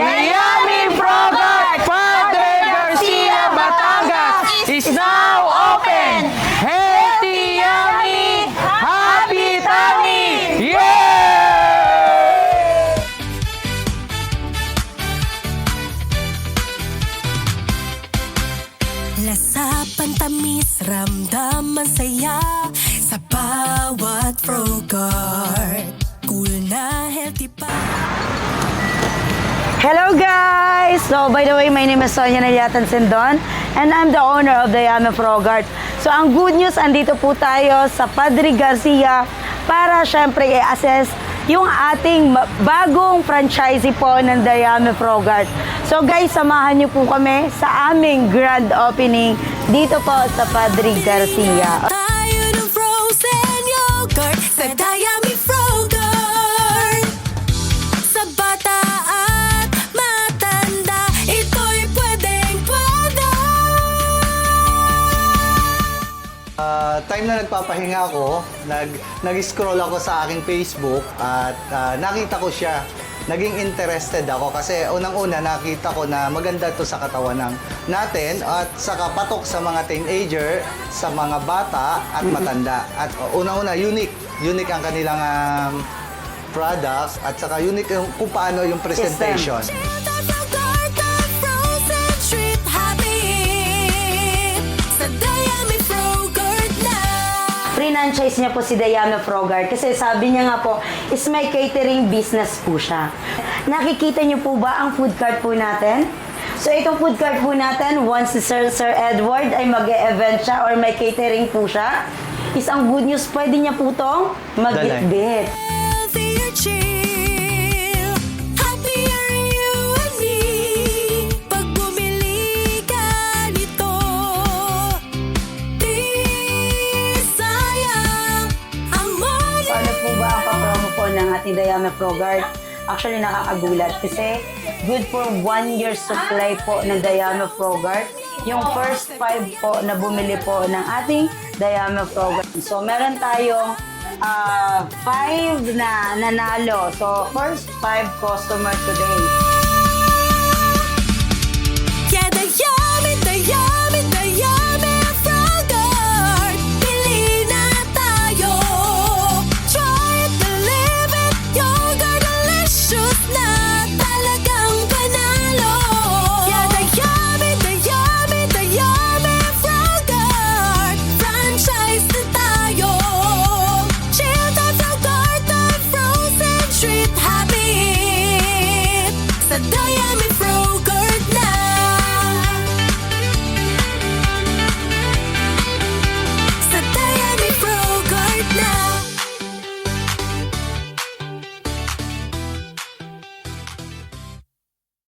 Yummy Frogurt Padre Garcia Batangas is now open! Healthy, yummy, happy tummy! Yeah! Lasa, pantamis, ramdam ang saya sa bawat Frogurt. Cool na, healthy pa. Hello guys! So by the way, my name is Sonia Naliatan Sindon and I'm the owner of the Yummy Frogurt. So ang good news, andito po tayo sa Padre Garcia para syempre i-assess yung ating bagong franchisee po ng The Yummy Frogurt. So guys, samahan niyo po kami sa aming grand opening dito po sa Padre Garcia. Tayo ng frozen yogurt sa The Yummy Frogurt. Sa bata at matanda, ito'y pwedeng-pwede. Time na nagpapahinga ako, nag-scroll ako sa aking Facebook at nakita ko siya. Naging interested ako kasi unang-una nakita ko na maganda to sa katawan natin at saka patok sa mga teenager, sa mga bata at matanda. At unang-una, unique ang kanilang products at saka unique kung paano yung presentation. Children Frogurt, the frozen treat habit. Sa The Yummy Frogurt na. Franchise niya po si The Yummy Frogurt kasi sabi niya nga po is may catering business po siya. Nakikita niyo po ba ang food cart po natin? So itong food cart po natin, once si Sir Edward ay mag-e-event siya or may catering po siya, is ang good news, pwede niya po itong mag-bitbit. Healthier chill, happier you and me. Pag bumili ka nito, di sayang ang money. Paano po ba ang papromo po ng ating The Yummy Frogurt? Actually, nakakagulat kasi good for 1 year supply po ng The Yummy Frogurt. Yung first 5 po na bumili po ng ating The Yummy Frogurt. So, meron tayong 5 na nanalo. So, first 5 customer today. Yeah, the yummy Frogurt. Pili na tayo. Try it, believe it. Yogurt delicious na talagang panalo. Yeah, the yummy Frogurt. Franchise na tayo. Children Frogurt, the frozen treat habit. Sa The Yummy Frogurt.